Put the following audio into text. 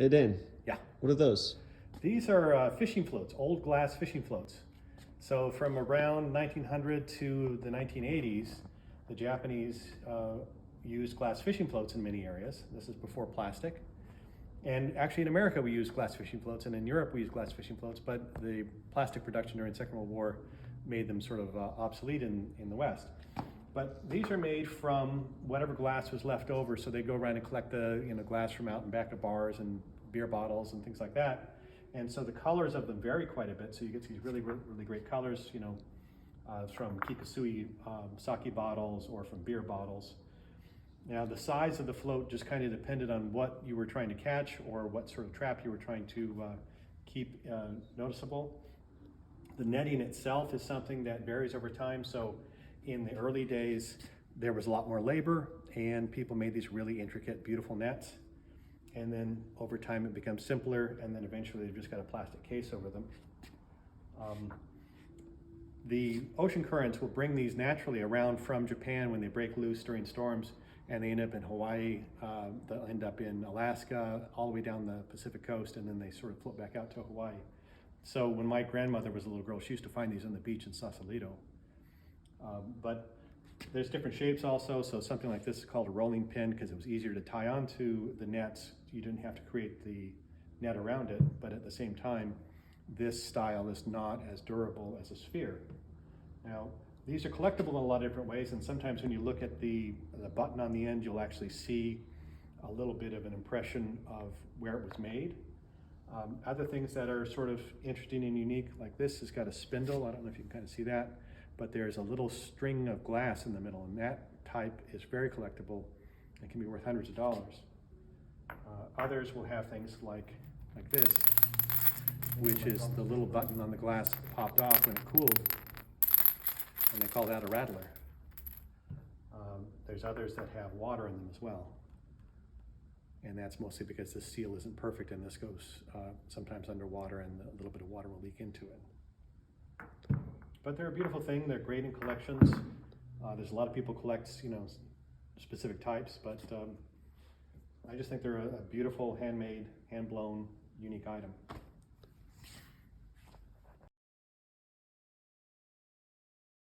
Hey Dane, Yeah. what are those? These are fishing floats, old glass fishing floats. So from around 1900 to the 1980s, the Japanese used glass fishing floats in many areas. This is before plastic. And actually in America we use glass fishing floats, and in Europe we use glass fishing floats, but the plastic production during the Second World War made them sort of obsolete in the West. But these are made from whatever glass was left over, so they go around and collect the glass from out and back of bars and beer bottles and things like that. And so the colors of them vary quite a bit, so you get these really great colors, from Kikasui sake bottles or from beer bottles. Now the size of the float just kind of depended on what you were trying to catch or what sort of trap you were trying to keep noticeable. The netting itself is something that varies over time. So in the early days, there was a lot more labor and people made these really intricate, beautiful nets. And then over time it becomes simpler, and then eventually they've just got a plastic case over them. The ocean currents will bring these naturally around from Japan when they break loose during storms, and they end up in Hawaii, they'll end up in Alaska, all the way down the Pacific coast, and then they sort of float back out to Hawaii. So when my grandmother was a little girl, she used to find these on the beach in Sausalito. But there's different shapes also, so something like this is called a rolling pin because it was easier to tie onto the nets. You didn't have to create the net around it, but at the same time, this style is not as durable as a sphere. Now, these are collectible in a lot of different ways, and sometimes when you look at the button on the end, you'll actually see a little bit of an impression of where it was made. Other things that are sort of interesting and unique, like this has got a spindle. I don't know if you can kind of see that, but there's a little string of glass in the middle, and that type is very collectible and can be worth hundreds of dollars. Others will have things like this, which is the little button on the glass popped off when it cooled, and they call that a rattler. There's others that have water in them as well, and that's mostly because the seal isn't perfect, and this goes sometimes underwater, and a little bit of water will leak into it. But they're a beautiful thing. They're great in collections. There's a lot of people collect, specific types, but I just think they're a beautiful, handmade, hand-blown, unique item.